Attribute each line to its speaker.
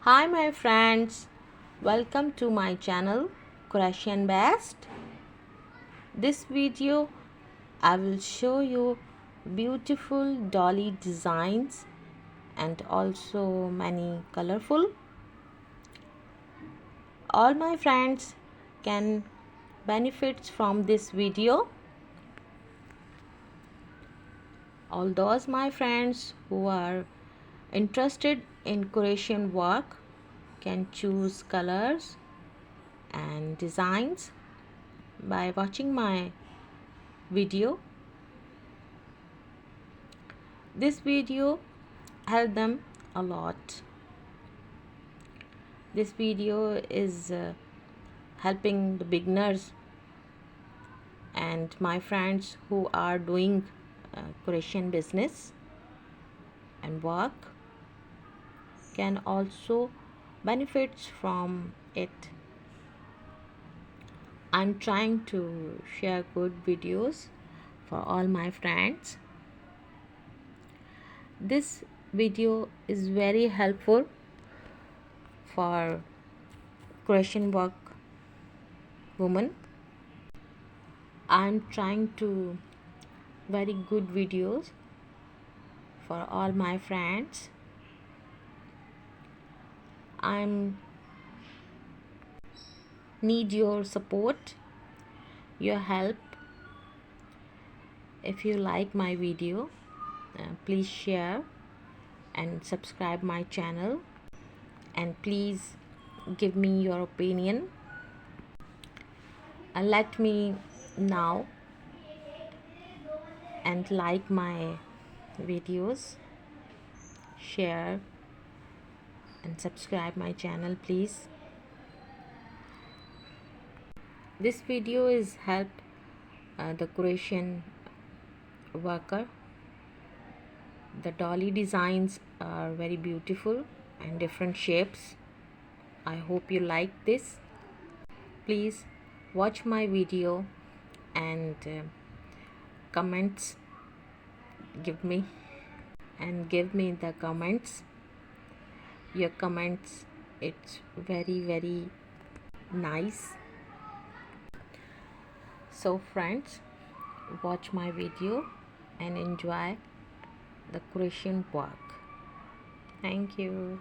Speaker 1: Hi my friends, welcome to my channel Crochet Best. This video I will show you beautiful dolly designs and also many colorful. All my friends can benefit from this video. All those my friends who are interested in Croatian work can choose colors and designs by watching my video. This video helped them a lot. This video is helping the beginners and my friends who are doing Croatian business and work can also benefit from it. I'm trying to share good videos for all my friends. This video is very helpful for Croatian work woman. I'm trying to very good videos for all my friends. I'm need your support, your help. If you like my video, please share and subscribe my channel, and please give me your opinion and let me know and like my videos, share and subscribe my channel please. This video is help the Croatian worker. The dolly designs are very beautiful and different shapes. I hope you like this. Please watch my video and comments give me the comments. Your comments, it's very nice. So friends, watch my video and enjoy the Croatian work. Thank you.